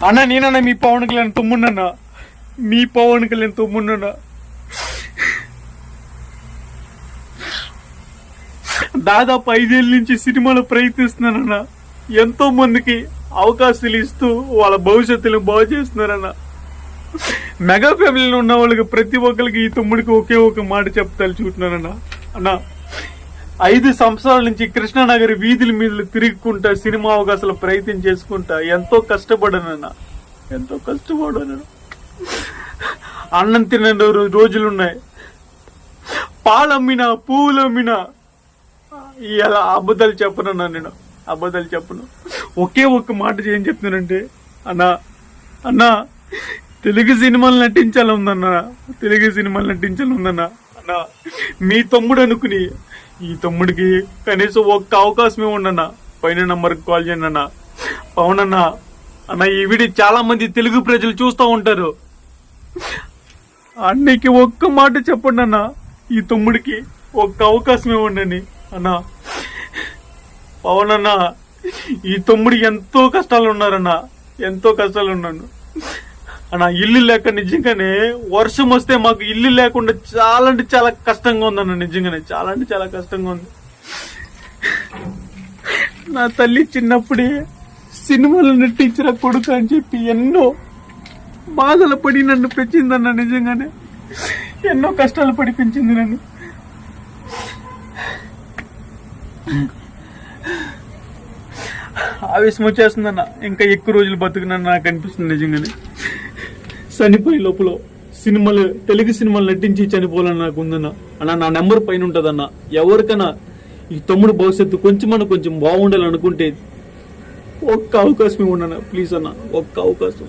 అన్న నేనన్నా మీ పవన్ కళ్యాణ్ తమ్ముడన్నా, మీ పవన్ కళ్యాణ్ తమ్ముడన్నా. దాదాపు 5 ఏళ్ళ నుంచి సినిమాలో ప్రయత్నిస్తున్నానన్నా. ఎంతో మందికి అవకాశాలు ఇస్తూ వాళ్ళ భవిష్యత్తును బాగు చేస్తున్నారన్న. మెగా ఫ్యామిలీలో ఉన్న వాళ్ళకి ప్రతి ఒక్కరికి ఈ తమ్ముడికి ఒకే ఒక మాట చెప్తానుకుంటున్నానన్నా. అన్న 5 సంవత్సరాల నుంచి కృష్ణానగర్ వీధుల మీద తిరుగుకుంటా సినిమా అవకాశాలు ప్రయత్నం చేసుకుంటా ఎంతో కష్టపడానన్నా, ఎంతో కష్టపడాను. అన్నం తిన్న రోజులున్నాయి, పాలమ్మినా పువ్వులు అమ్మినా. ఇలా అబద్ధాలు చెప్పనన్నా, నేను అబద్ధాలు చెప్పను. ఒకే ఒక్క మాట ఏం చెప్తున్నానంటే అన్నా, అన్నా తెలుగు సినిమాలు నటించాలి ఉందన్నా, తెలుగు సినిమాలు నటించాలి ఉందన్నా. అన్నా మీ తమ్ముడు అనుకుని ఈ తమ్ముడికి కనీసం ఒక్క అవకాశమే ఉండన్నా. పైన నంబర్కి కాల్ చేయండి అన్న. పవన్ అన్న, అన్న ఈ వీడియో చాలా మంది తెలుగు ప్రజలు చూస్తూ ఉంటారు. అన్నకి ఒక్క మాట చెప్పండి అన్న, ఈ తమ్ముడికి ఒక్క అవకాశమే ఉండని. అన్నా పవన్ అన్న, ఈ తమ్ముడు ఎంతో కష్టాలు ఉన్నారన్న, ఎంతో కష్టాలు ఉన్నాను అన్న. ఇల్లు లేక నిజంగానే వర్షం వస్తే మాకు ఇల్లు లేకుండా చాలా అంటే చాలా కష్టంగా ఉందన్న. నిజంగానే చాలా అంటే చాలా కష్టంగా ఉంది. నా తల్లి చిన్నప్పుడే సినిమాలు నటించిన కొడుకు అని చెప్పి ఎన్నో బాధలు పడి నన్ను పెంచిందన్న. నిజంగానే ఎన్నో కష్టాలు పడి పెంచింది నన్ను. ఆవేశం వచ్చేస్తుందన్న, ఇంకా ఎక్కువ రోజులు బతుకునని నాకు అనిపిస్తుంది. నిజంగానే చనిపోయే లోపల సినిమాలు, తెలుగు సినిమాలు నటించి చనిపోవాలని నాకు ఉందన్న. అన్న నా నెంబర్ పైన ఉంటుందన్న. ఎవరికైనా ఈ తమ్ముడు భవిష్యత్తు కొంచెం బాగుండాలనుకుంటే ఒక్క అవకాశం ఇవ్వండి అన్న, ప్లీజ్ అన్న, ఒక్క అవకాశం.